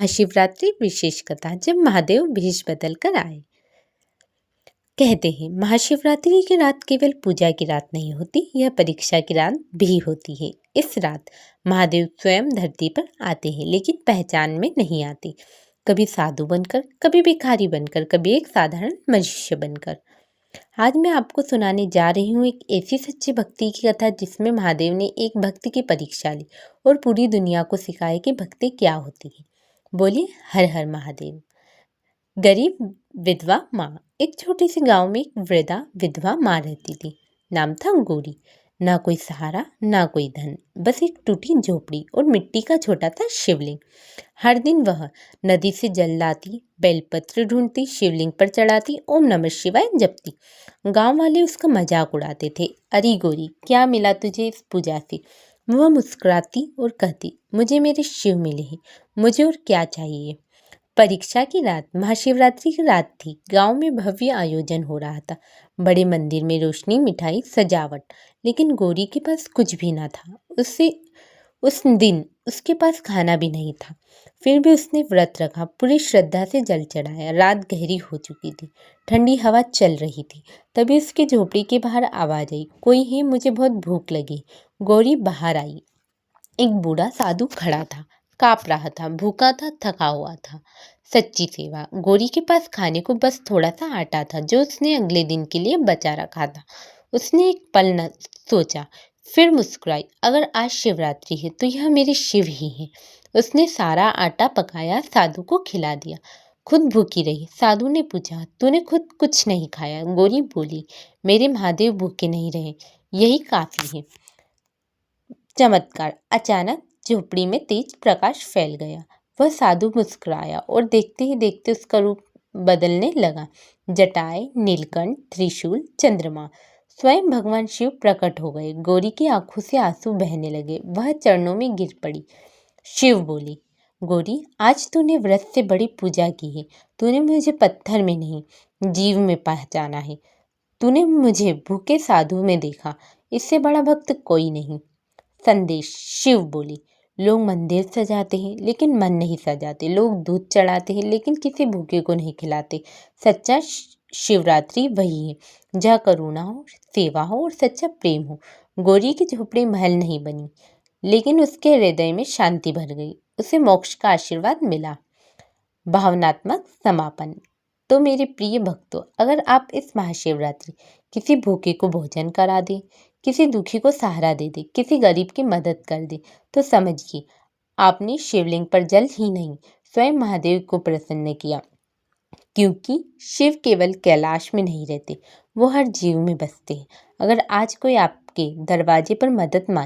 महाशिवरात्रि विशेष कथा। जब महादेव भेष बदल कर आए। कहते हैं महाशिवरात्रि की रात केवल पूजा की रात नहीं होती, यह परीक्षा की रात भी होती है। इस रात महादेव स्वयं धरती पर आते हैं, लेकिन पहचान में नहीं आते। कभी साधु बनकर, कभी भिखारी बनकर, कभी एक साधारण मनुष्य बनकर। आज मैं आपको सुनाने जा रही हूँ एक ऐसी सच्ची भक्ति की कथा जिसमें महादेव ने एक भक्त की परीक्षा ली और पूरी दुनिया को सिखाया कि भक्ति क्या होती है। बोलिए हर हर महादेव। गरीब विधवा माँ। एक छोटे से गांव में एक वृद्धा विधवा माँ रहती थी। नाम था गौरी। ना कोई सहारा, ना कोई धन, बस एक टूटी झोपड़ी और मिट्टी का छोटा सा शिवलिंग। हर दिन वह नदी से जल लाती, बेलपत्र ढूंढती, शिवलिंग पर चढ़ाती, ओम नमः शिवाय जपती। गांव वाले उसका मजाक उड़ाते थे। अरे गौरी, क्या मिला तुझे इस पूजा से? वह मुस्कुराती और कहती, मुझे मेरे शिव मिले हैं, मुझे और क्या चाहिए। परीक्षा की रात, महाशिवरात्रि की रात थी। गांव में भव्य आयोजन हो रहा था। बड़े मंदिर में रोशनी, मिठाई, सजावट। लेकिन गौरी के पास कुछ भी ना था। उस दिन उसके पास खाना भी नहीं था। फिर भी उसने व्रत रखा, पूरी श्रद्धा से जल चढ़ाया। रात गहरी हो चुकी थी, ठंडी हवा चल रही थी। तभी उसकी झोपड़ी के बाहर आवाज आई, कोई है, मुझे बहुत भूख लगी। गौरी बाहर आई। एक बूढ़ा साधु खड़ा था, कांप रहा था, भूखा था, थका हुआ था। सच्ची सेवा। गौरी के पास खाने को बस थोड़ा सा आटा था जो उसने अगले दिन के लिए बचा रखा था। उसने एक पल न सोचा, फिर मुस्कुराई। अगर आज शिवरात्रि है तो यह मेरे शिव ही हैं। उसने सारा आटा पकाया, साधु को खिला दिया, खुद भूखी रही। साधु ने पूछा, तूने खुद कुछ नहीं खाया? गौरी बोली, मेरे महादेव भूखे नहीं रहे, यही काफी है। चमत्कार। अचानक झोपड़ी में तेज प्रकाश फैल गया। वह साधु मुस्कुराया और देखते ही देखते उसका रूप बदलने लगा। जटाएं, नीलकंठ, त्रिशूल, चंद्रमा, स्वयं भगवान शिव प्रकट हो गए। गौरी की आंखों से आंसू बहने लगे। वह चरणों में गिर पड़ी। शिव बोली, गौरी, आज तूने व्रत से बड़ी पूजा की है। तूने मुझे पत्थर में नहीं, जीव में पहचाना है। तूने मुझे भूखे साधु में देखा। इससे बड़ा भक्त कोई नहीं। संदेश। शिव बोली, लोग मंदिर सजाते हैं लेकिन मन नहीं सजाते। लोग दूध चढ़ाते हैं लेकिन किसी भूखे को नहीं खिलाते। सच्चा शिवरात्रि वही है जहाँ करुणा हो, सेवा हो और सच्चा प्रेम हो। गौरी की झोपड़ी महल नहीं बनी, लेकिन उसके हृदय में शांति भर गई। उसे मोक्ष का आशीर्वाद मिला। भावनात्मक समापन। तो मेरे प्रिय भक्तों, अगर आप इस महाशिवरात्रि किसी भूखे को भोजन करा दें, किसी दुखी को सहारा दे दे, किसी गरीब की मदद कर दे, तो समझिए आपने शिवलिंग पर जल ही नहीं, स्वयं महादेव को प्रसन्न किया। क्योंकि शिव केवल कैलाश में नहीं रहते, वो हर जीव में बसते हैं। अगर आज कोई आपके दरवाजे पर मदद मांगे